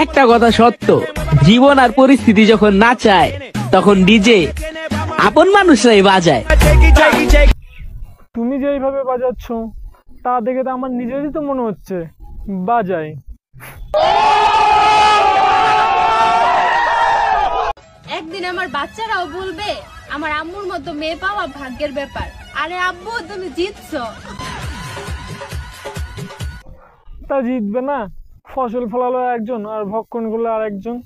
একটা কথা সত্য, জীবন আর পরিস্থিতি যখন না চায় তখন ডিজে আপন মানুষরাই বাজায়। তুমি যেইভাবে বাজাচ্ছ তা দেখে তো আমার নিজেরই তো মনে হচ্ছে বাজাই। একদিন আমার বাচ্চারাও বলবে আমার আম্মুর মতো মেয়ে পাওয়া ভাগ্যের ব্যাপার। আরে আব্বু তুমি জিতছো। তা জিতবে না? ফসল ফলালো একজন আর ভক্ষণ করলো আর একজন।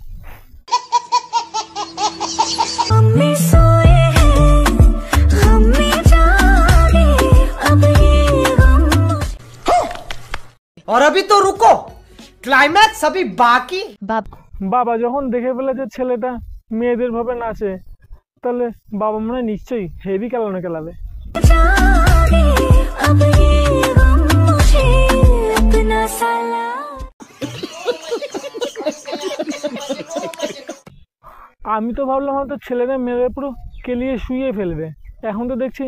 और अभी तो रुको, क्लाइमैक्स अभी बाकी। বাবা যখন দেখে ফেলে যে ছেলেটা মেয়েদের ভাবে নাচে, তাহলে বাবা মনে হয় নিশ্চয়ই হেভি খেলানো খেলাবে। আমি তো ভাবলাম হয়তো ছেলেদের মেরে পুরো কেলিয়ে শুয়ে ফেলবে, এখন তো দেখছি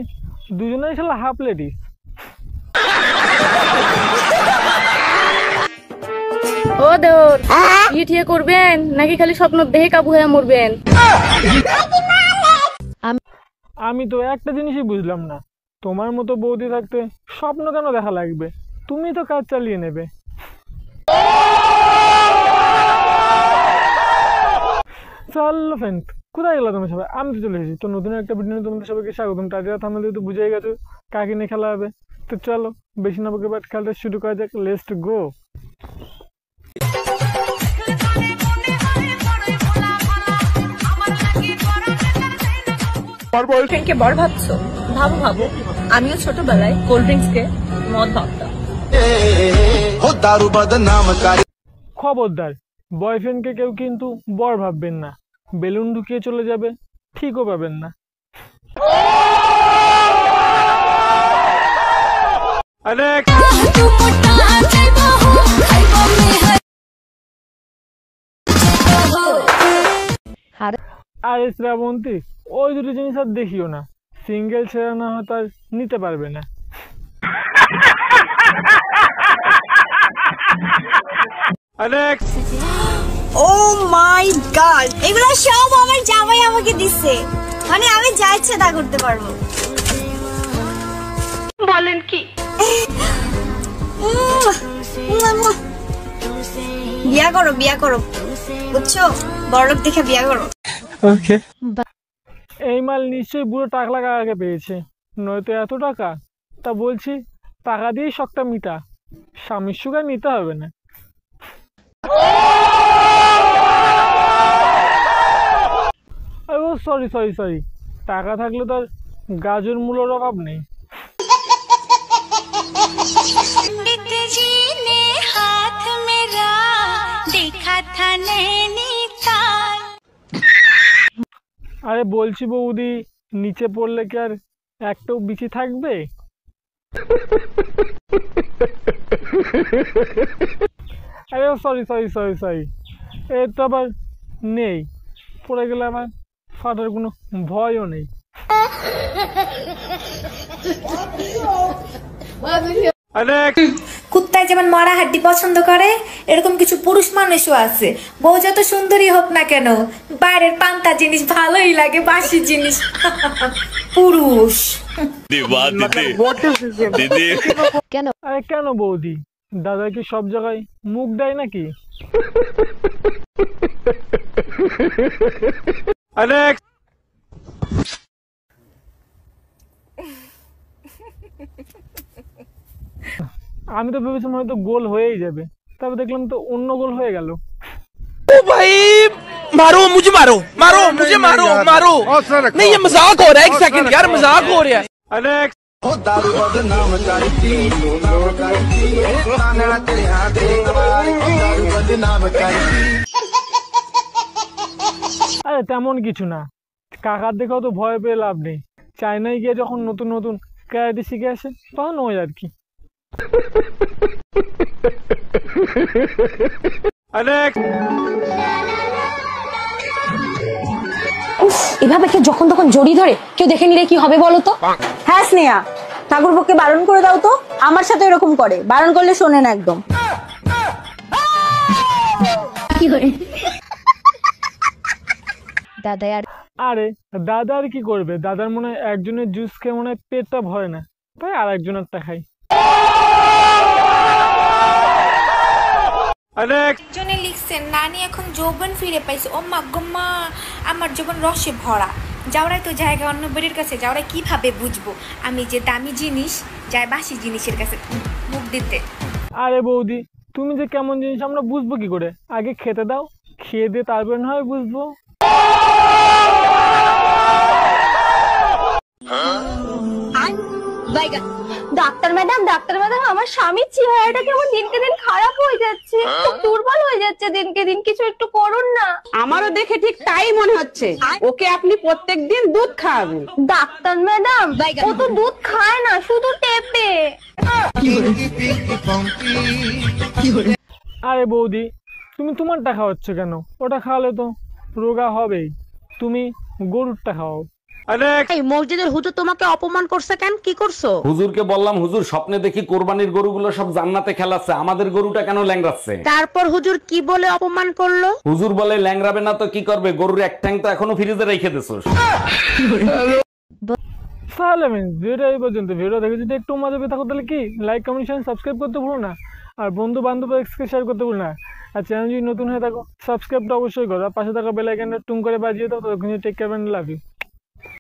দুজনেই শালা হাফ লেডি। ও দেওর, ইয়ে করবেন নাকি খালি স্বপ্ন দেখে কাবু হয়ে মরবেন? আমি তো একটা জিনিসই বুঝলাম না, তোমার মতো বৌদি থাকতে স্বপ্ন কেন দেখা লাগবে? তুমি তো কাজ চালিয়ে নেবে। চলো ফ্রেন্ড, কোথায় গেলো তুমি সবাই? আমি তো চলে এসেছি তো নতুন একটা ভিডিও নিয়ে তোমাদের সবাইকে স্বাগতম। টাইটেল থাম্বনেল তো বুঝেই গেছো কাকে নিয়ে খেলা হবে। তো চলো বেশি না বকে বাট খেলতে শুরু করা যাক। Let's go. বয়ফ্রেন্ডকে বড় ভাবছো? ভাবো ভাবো, আমিও ছোটবেলায় কোল্ড ড্রিঙ্কস কে মদ ভাবতাম। খবরদার, বয়ফ্রেন্ডকে কেউ কিন্তু বর ভাববেন না, বেলুন ঢুকিয়ে চলে যাবে, ঠিকও পাবেন না। আরে শ্রাবন্তী, ওই দুটো জিনিস আর দেখিও না, সিঙ্গেল ছেড়ে না হয়তো আর নিতে পারবে না। ও মাই গড, এগুলো সব আমার জামাই আমাকে দিচ্ছে, মানে আমি যা ইচ্ছে তা করতে পারবো। বলেন কি? বিয়া করো, বিয়া করো, বুঝছো? বড়লোক দেখে বিয়া করো। এই মাল নিশ্চয়ই বুড়ো টাকলা কাকাকে পেয়েছে, নয়তো এত টাকা। তা বলছি টাকা দিয়েই শখটা মিটা, স্বামীর সুগার নিতে হবে না। ও সরি সরি সরি, টাকা থাকলে তো আর গাজর মূলোর অভাব নেই। আরে বলছি বৌদি, নিচে পড়লে কি আর একটাও বিচি থাকবে? আরে সরি সরি সরি সরি, এর তো আবার নেই, পড়ে গেলে আমার ফাটার কোনো ভয়ও নেই। কুত্তায় যেমন মরা হাড্ডি পছন্দ করে, এরকম কিছু পুরুষ মানুষও আছে। বউ যত সুন্দরী হোক না কেন, বাইরের পান্তা জিনিস ভালোই লাগে, বাসি জিনিস পুরুষ। আরে কেন বৌদি, দাদা কি সব জায়গায় মুখ দেয় নাকি? আমি তো ভেবেছিলাম হয়তো গোল হয়েই যাবে, তারপর দেখলাম তো অন্য গোল হয়ে গেল। ओ भाई मारो मुझे, मारो मारो मुझे, मारो मारो। नहीं ये मजाक हो रहा है, एक सेकंड यार, मजाक हो रहा है। আরে তেমন কিছু না, কাকার দেখেও তো ভয় পেয়ে লাভ নেই। চায়নায় গিয়ে যখন নতুন নতুন ক্যারাটে শিখে আসে তখন ওই আর কি। এভাবে কেউ যখন তখন জড়ি ধরে কেউ দেখে নিলে কি হবে বলো তো? হ্যাঁ স্নেহা, ঠাকুরপোকে বারণ করে দাও তো, আমার সাথে এরকম করে, বারণ করলে শোনে না একদম। দাদা আর আরে দাদা আর কি করবে, দাদার মনে হয় একজনের জুস খেয়ে মনে হয় পেটটা ভরে না, তাই আর একজনেরটা খাই। একজনে লিখছেন নানি এখন যৌবন ফিরে পাইছে। ও মা গো মা, আমার যৌবন রসে ভরা। যাওরাই তো জায়গা অন্য বেড়ির কাছে, যাওরাই কিভাবে বুঝবো আমি যে দামি জিনিস যায় বাসি জিনিসের কাছে মুখ দিতে। আরে বৌদি, তুমি যে কেমন জিনিস আমরা বুঝবো কি করে? আগে খেতে দাও, খেয়ে দিয়ে তারপরে না হয় বুঝবো। ডাক্তার ম্যাডাম, ডাক্তার ম্যাডাম, আমার স্বামীর চেহারাটা কেমন দিনকে দিন খারাপ হয়ে যাচ্ছে, খুব দুর্বল হয়ে যাচ্ছে দিনকে দিন, কিছু একটু করুন না। আমারও দেখে ঠিক তাই মনে হচ্ছে, ওকে আপনি প্রত্যেকদিন দুধ খাওয়াবেন। ডাক্তার ম্যাডাম, ও তো দুধ খায় না, শুধু টেপে। আরে বৌদি, তুমি তোমারটা খাওয়াচ্ছ কেন? ওটা খাওয়ালে তো রোগা হবেই, তুমি গরুরটা খাওয়াও। এই মসজিদের হুজুর তোমাকে অপমান করছে কেন? কি করছো? হুজুরকে বললাম, হুজুর স্বপ্নে দেখি কোরবানির গরুগুলো সব জান্নাতে খেলাচ্ছে, আমাদের গরুটা কেন ল্যাংড়াচ্ছে? তারপর হুজুর কি বলে অপমান করলো? হুজুর বলে ল্যাংড়াবে না তো কি করবে, গরুর এক ঠ্যাং তো এখনো ফ্রিজে রেখে দিছোস। তাহলে ভিডিওটা এই পর্যন্ত। ভিডিও দেখে যদি একটু মজা পেয়ে থাকো তাহলে কি লাইক, কমেন্ট, শেয়ার, সাবস্ক্রাইব করতে ভুলো না। আর বন্ধু বান্ধব এক্সকে শেয়ার করতে ভুলো না। আর চ্যানেল যদি নতুন হয়ে থাকো সাবস্ক্রাইবটা অবশ্যই করো, আর পাশে থাকা বেল আইকনটা টুং করে বাজিয়ে দাও। ততক্ষণ take care and love you.